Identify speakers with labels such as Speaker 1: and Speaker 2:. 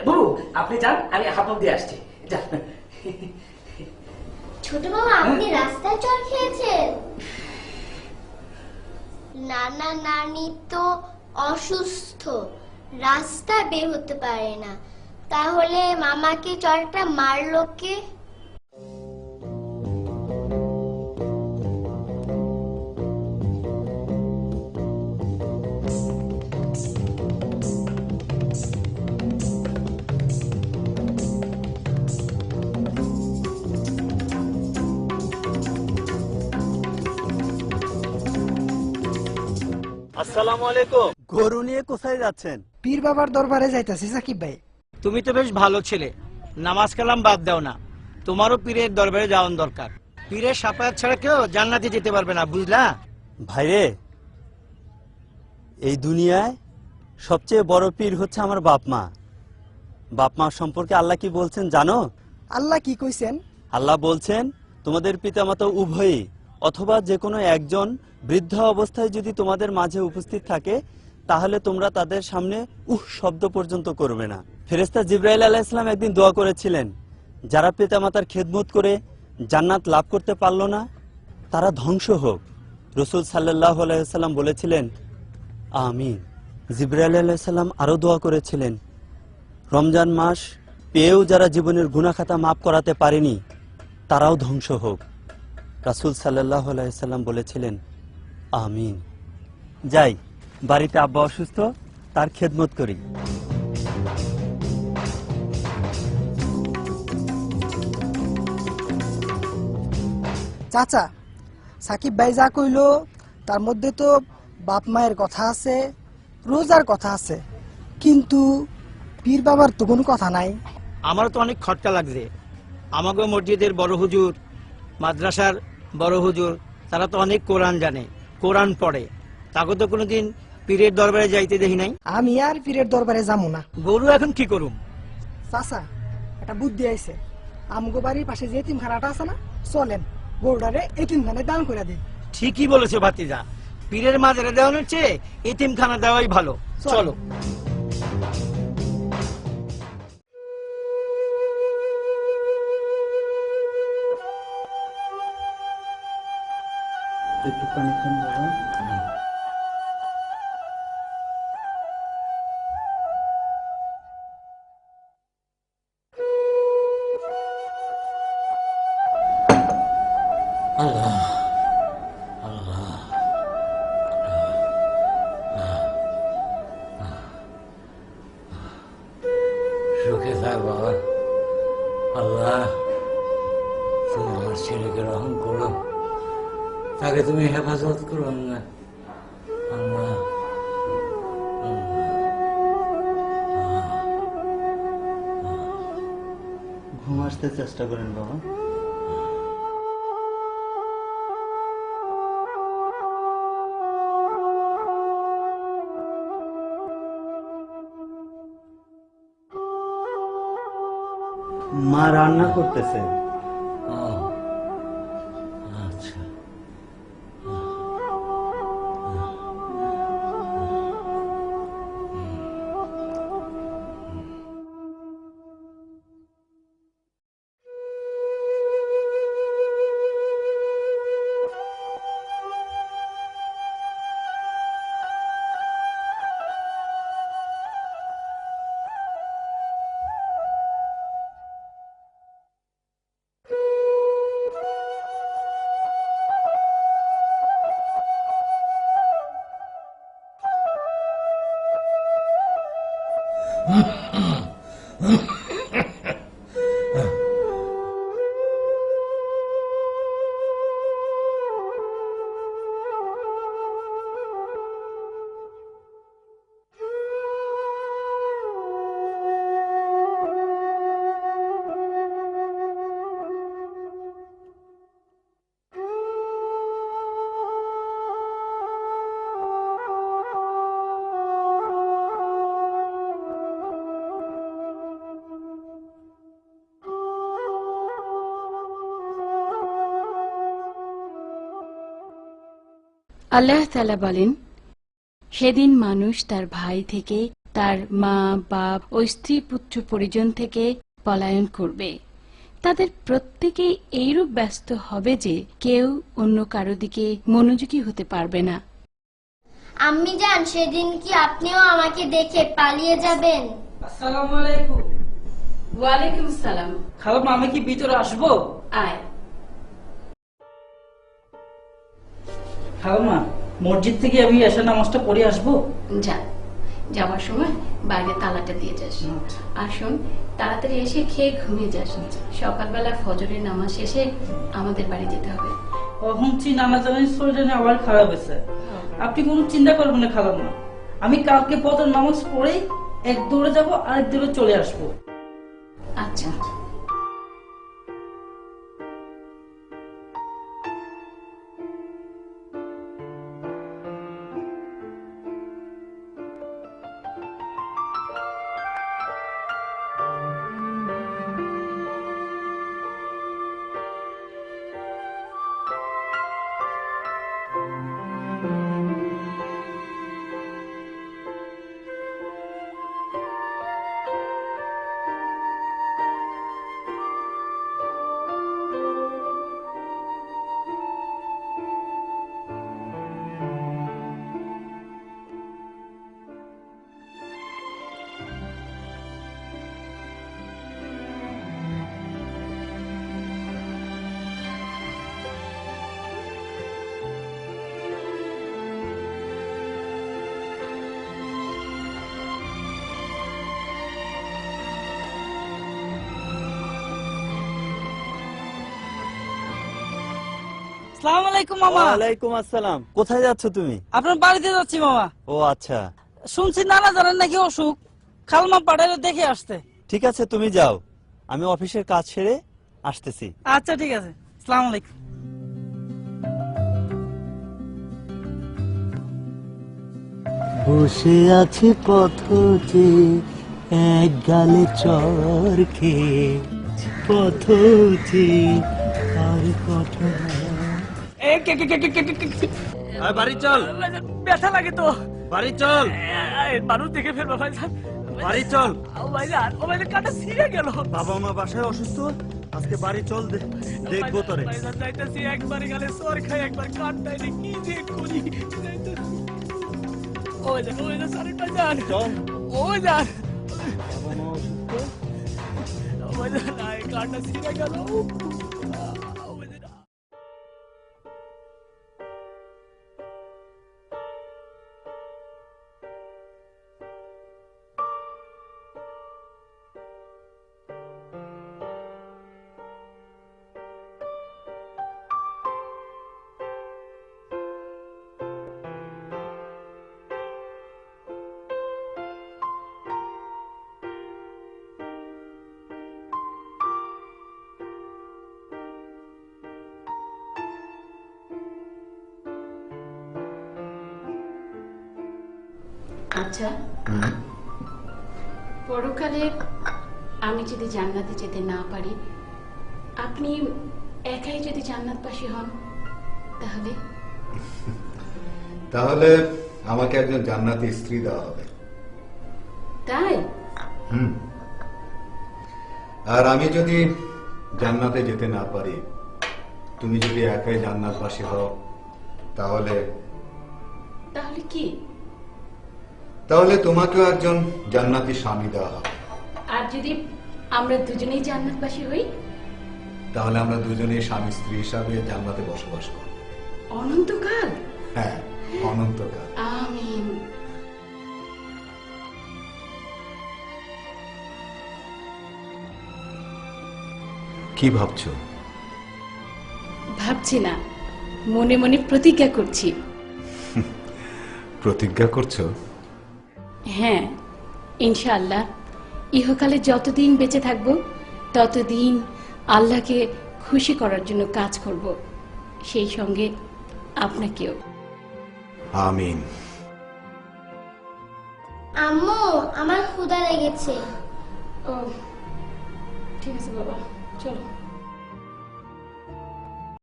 Speaker 1: বাবু আপনি যান, আমি হাত মুখ দিয়ে আসছি। যান।
Speaker 2: ছোট বাবা, আপনি রাস্তায় চড় খেয়েছেন? নানা নানি তো অসুস্থ, রাস্তায় বের হতে পারে না, তাহলে মামাকে চড়টা মারলো কে?
Speaker 3: আসসালামু আলাইকুম।
Speaker 4: গরু নিয়ে কোথায় যাচ্ছেন?
Speaker 5: পীর বাবার দরবারে যাইতাছি সাকিব ভাই।
Speaker 3: তুমি তো বেশ ভালো ছেলে, নামাজ কালাম বাদ দাও না। তোমারও পীরের দরবারে যাওয়ার দরকার। পীরের সাফায়াত ছাড়া কেউ জান্নাতে যেতে পারবে না, বুঝলা?
Speaker 4: ভাইরে, এই দুনিয়ায় সবচেয়ে বড় পীর হচ্ছে আমার বাপ মা। বাপ মা সম্পর্কে আল্লাহ কি বলছেন জানো?
Speaker 5: আল্লাহ কি কইছেন?
Speaker 4: আল্লাহ বলছেন, তোমাদের পিতামাতা উভয়ই অথবা যে কোনো একজন বৃদ্ধ অবস্থায় যদি তোমাদের মাঝে উপস্থিত থাকে, তাহলে তোমরা তাদের সামনে শব্দ পর্যন্ত করবে না। ফেরেশতা জিবরাইল আলাইহিস সালাম একদিন দোয়া করেছিলেন, যারা পিতামাতার খেদমত করে জান্নাত লাভ করতে পারল না, তারা ধ্বংস হোক। রাসূল সাল্লাল্লাহু আলাইহি ওয়াসাল্লাম বলেছিলেন, আমিন। জিবরাইল আলাইহিস সালাম আরো দোয়া করেছিলেন, রমজান মাস পেয়েও যারা জীবনের গুনাহ খাতা মাফ করাতে পারেনি, তারাও ধ্বংস হোক। রাসূল সাল্লাল্লাহু আলাইহি ওয়াসাল্লাম বলেছিলেন, আমিন। যাই, বাড়িতে আব্বা অসুস্থ, তার খেদমত করি।
Speaker 5: চাচা, সাকিব ভাই যা কইলো তার মধ্যে তো বাপ মায়ের কথা আছে, রোজার কথা আছে, কিন্তু পীর বাবার তো কোনো কথা নাই।
Speaker 3: আমারও তো অনেক খটকা লাগছে। আমাকে মসজিদের বড় হুজুর, মাদ্রাসার বড় হুজুর, তারা তো অনেক কোরআন জানে, কোরআন পড়ে। তাকে তো কোনোদিন পীরের দরবারে যাইতে দেখি নাই।
Speaker 5: আমি আর পীরের দরবারে যাবো না।
Speaker 3: গরু এখন কি করুম?
Speaker 5: চাচা, একটা বুদ্ধি আইছে। আমগো বাড়ির পাশে যে এতিমখানাটা আছে না, চলেন গরুটারে এতিমখানায় দান করে দিই।
Speaker 3: ঠিকই বলেছো ভাতিজা, পীরের মাজারে দেওয়ানোর চেয়ে এতিমখানা দেওয়াই ভালো। চলো।
Speaker 4: একটু পানি খান বাবা।
Speaker 6: সুখে থাক বাবা। আল্লাহ, তুমি আমার ছেলেকে রহম করো, তাকে তুমি হেফাজত করো আল্লাহ। আল্লাহ,
Speaker 4: ঘুম আসতে চেষ্টা করেন বাবা। মা রান্না করতেছে।
Speaker 6: আচ্ছা।
Speaker 7: আল্লাহ তাআলা বলেন, সেদিন মানুষ তার ভাই থেকে তার মা বাপ ও স্ত্রী পুত্র পরিজন থেকে পলায়ন করবে। তাদের প্রত্যেকেই এইরূপ ব্যস্ত হবে যে কেউ অন্য কারো দিকে মনোযোগী হতে পারবে না।
Speaker 2: আম্মি জান, সেদিন কি আপনিও আমাকে দেখে পালিয়ে যাবেন?
Speaker 3: আসসালামু আলাইকুম।
Speaker 7: ওয়ালাইকুম সালাম।
Speaker 3: খালাম্মা, আমি কি ভিতরে আসবো?
Speaker 7: আয়।
Speaker 3: খালাম্মা, মসজিদ থেকে আমি এসা নামাজটা পড়ে আসবো?
Speaker 7: যা, যাওয়ার সময় বাইরে তালাটা দিয়ে যাস। আর শোন, তাড়াতাড়ি এসে খেয়ে ঘুমিয়ে যাস। সকালবেলা ফজরের নামাজ শেষে আমাদের বাড়ি যেতে হবে।
Speaker 3: অহংচি নানা জানাই শরীরে আবার খারাপ হয়েছে। আপনি কোনো চিন্তা করবেন না খালাম্মা, আমি কালকে ফজর নামাজ পড়েই এক দৌড়ে যাবো, আরেক দৌড়ে চলে আসবো।
Speaker 7: আচ্ছা।
Speaker 3: আসসালামু আলাইকুম মামা।
Speaker 4: ওয়ালাইকুম আসসালাম। কোথায় যাচ্ছ তুমি?
Speaker 3: আপনার বাড়িতে যাচ্ছি মামা।
Speaker 4: ও আচ্ছা,
Speaker 3: শুনছি নানা জানেন নাকি অসুখ, খালমা পাঠালে দেখে আসতে।
Speaker 4: ঠিক আছে, তুমি যাও, আমি অফিসের কাজ সেরে আসতেছি।
Speaker 3: আচ্ছা ঠিক আছে, আসসালামু আলাইকুম।
Speaker 8: বসে আছি পথে এক গালে চর খেয়ে, পথে আর কঠোর
Speaker 4: বাড়ি চল,
Speaker 3: ব্যথা লাগে তো।
Speaker 4: বাড়ি চল,
Speaker 3: মানুষ দেখে ফেলবো ভাইজান।
Speaker 4: বাড়ি চল।
Speaker 3: ভাইজান, ও ভাইজান কাটা ছিঁড়ে গেল।
Speaker 4: বাবা মা বাসায় অসুস্থ, আজকে বাড়ি চল, দেখবো তোরে।
Speaker 3: ভাইজান যাইতেছি, একবারে গেলে সর খাই, একবার কাটটাই রে, কি যে করি। ও ভাইজান সরি ভাইজান।
Speaker 4: চল।
Speaker 3: ও ভাইজান,
Speaker 4: বাবা মা অসুস্থ।
Speaker 3: ও ভাইজান, আয় কাটা ছিঁড়ে গেল।
Speaker 7: আচ্ছা, পরকালে আমি যদি জান্নাতে যেতে না পারি, আপনি একাই যদি জান্নাতবাসী হন, তাহলে
Speaker 9: তাহলে আমাকে একজন জান্নাতি স্ত্রী দেওয়া হবে।
Speaker 7: তাই?
Speaker 9: আর আমি যদি জান্নাতে যেতে না পারি, তুমি যদি একাই জান্নাতবাসী হও, তাহলে
Speaker 7: তাহলে কি?
Speaker 9: তাহলে তোমাকেও একজন জান্নাতি স্বামী দেওয়া হবে।
Speaker 7: আর যদি আমরা দুজনেই জান্নাতবাসী হই,
Speaker 9: তাহলে আমরা দুজনেই স্বামী স্ত্রী হিসাবে জান্নাতে বসবাস করব।
Speaker 7: অনন্তকাল?
Speaker 9: হ্যাঁ, অনন্তকাল।
Speaker 7: আমিন।
Speaker 9: কি ভাবছো?
Speaker 7: ভাবছি না, মনে মনে প্রতিজ্ঞা করছি।
Speaker 9: প্রতিজ্ঞা করছো?
Speaker 7: হ্যাঁ, ইনশাআল্লাহ ইহকালে যতদিন বেঁচে থাকবো ততদিন আল্লাহকে খুশি করার জন্য কাজ করব, সেই সঙ্গে আপনাকেও।
Speaker 9: আমিন।
Speaker 2: আম্মু, আমার ক্ষুধা লেগেছে।
Speaker 7: ও ঠিক আছে বাবা, চলো।